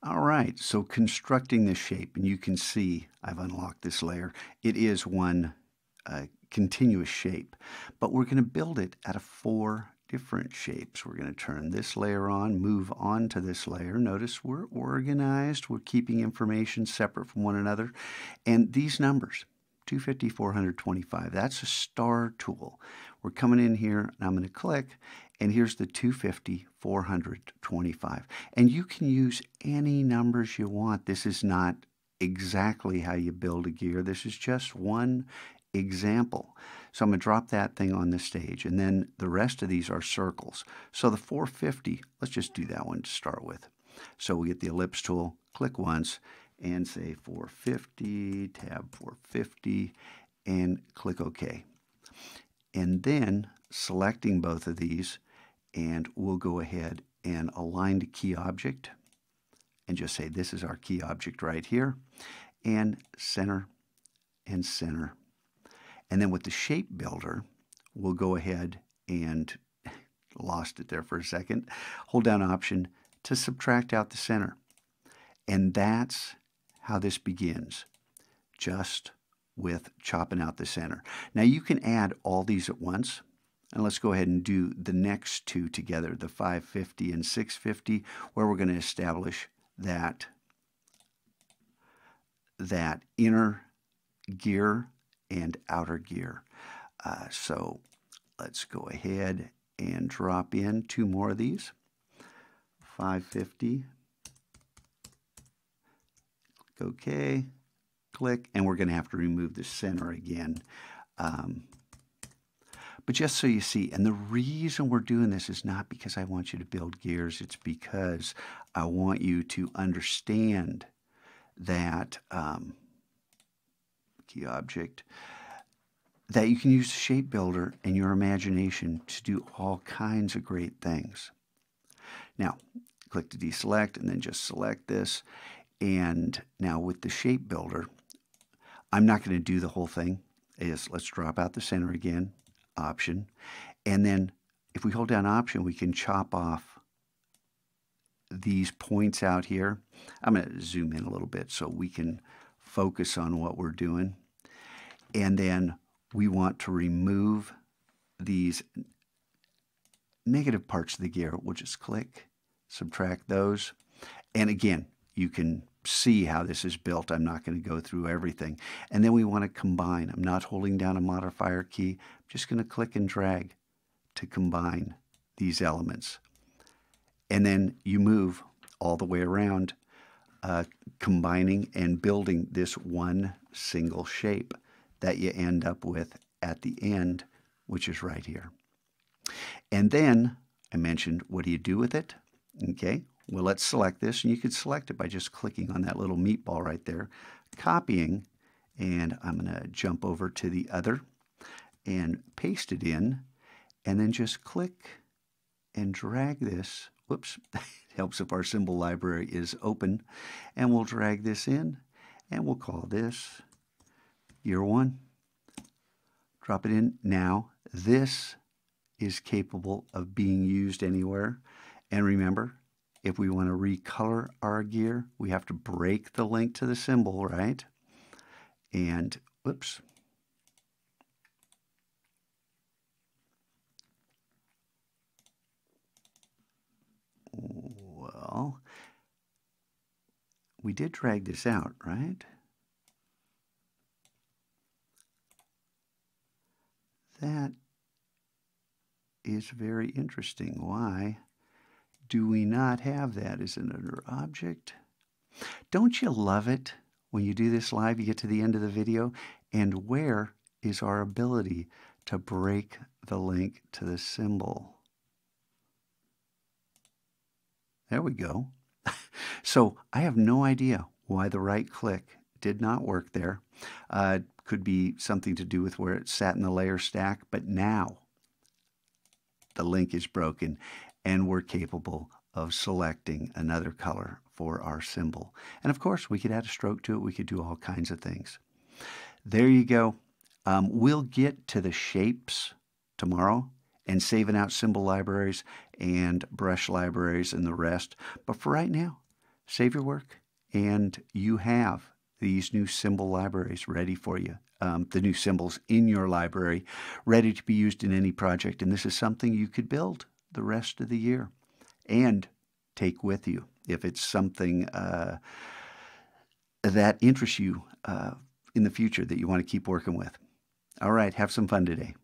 All right, so constructing the shape, and you can see I've unlocked this layer. It is one continuous shape, but we're going to build it out of 4 different shapes. We're going to turn this layer on, move on to this layer. Notice we're organized. We're keeping information separate from one another. And these numbers, 250, 425, that's a star tool. We're coming in here, and I'm going to click, and here's the 250, 425. And you can use any numbers you want. This is not exactly how you build a gear. This is just one example. So I'm going to drop that thing on the stage, and then the rest of these are circles. So the 450, let's just do that one to start with. So we get the ellipse tool, click once, and say 450, tab 450, and click OK. And then selecting both of these, and we'll go ahead and align to key object, and just say this is our key object right here, and center and center. And then with the shape builder, we'll go ahead and, lost it there for a second, hold down Option to subtract out the center. And that's how this begins, just with chopping out the center. Now you can add all these at once, and let's go ahead and do the next 2 together, the 550 and 650, where we're going to establish that inner gear and outer gear. So let's go ahead and drop in 2 more of these. 550, click OK, click, and we're going to have to remove the center again. But just so you see, and the reason we're doing this is not because I want you to build gears, it's because I want you to understand that key object, that you can use the shape builder and your imagination to do all kinds of great things. Now, click to deselect and then just select this. And now with the shape builder, I'm not going to do the whole thing. Let's drop out the center again, Option. And then if we hold down Option, we can chop off these points out here. I'm going to zoom in a little bit so we can focus on what we're doing. And then we want to remove these negative parts of the gear. We'll just click, subtract those. And again, you can see how this is built. I'm not going to go through everything. And then we want to combine. I'm not holding down a modifier key. I'm just going to click and drag to combine these elements. And then you move all the way around, combining and building this one single shape that you end up with at the end, which is right here. And then I mentioned, what do you do with it? Okay, well, let's select this, and you can select it by just clicking on that little meatball right there, copying, and I'm going to jump over to the other and paste it in, and then just click and drag this. Whoops, it helps if our symbol library is open, and we'll drag this in, and we'll call this Gear 1. Drop it in. Now, this is capable of being used anywhere. And remember, if we want to recolor our gear, we have to break the link to the symbol, right? And, whoops. Well, we did drag this out, right? That is very interesting. Why do we not have that as an under object? Don't you love it when you do this live, you get to the end of the video, and where is our ability to break the link to the symbol? There we go. So I have no idea why the right click did not work there. Could be something to do with where it sat in the layer stack, but now the link is broken and we're capable of selecting another color for our symbol. And of course, we could add a stroke to it. We could do all kinds of things. There you go. We'll get to the shapes tomorrow and saving out symbol libraries and brush libraries and the rest. But for right now, save your work, and you have these new symbol libraries ready for you. The new symbols in your library ready to be used in any project. And this is something you could build the rest of the year and take with you if it's something that interests you in the future that you want to keep working with. All right, have some fun today.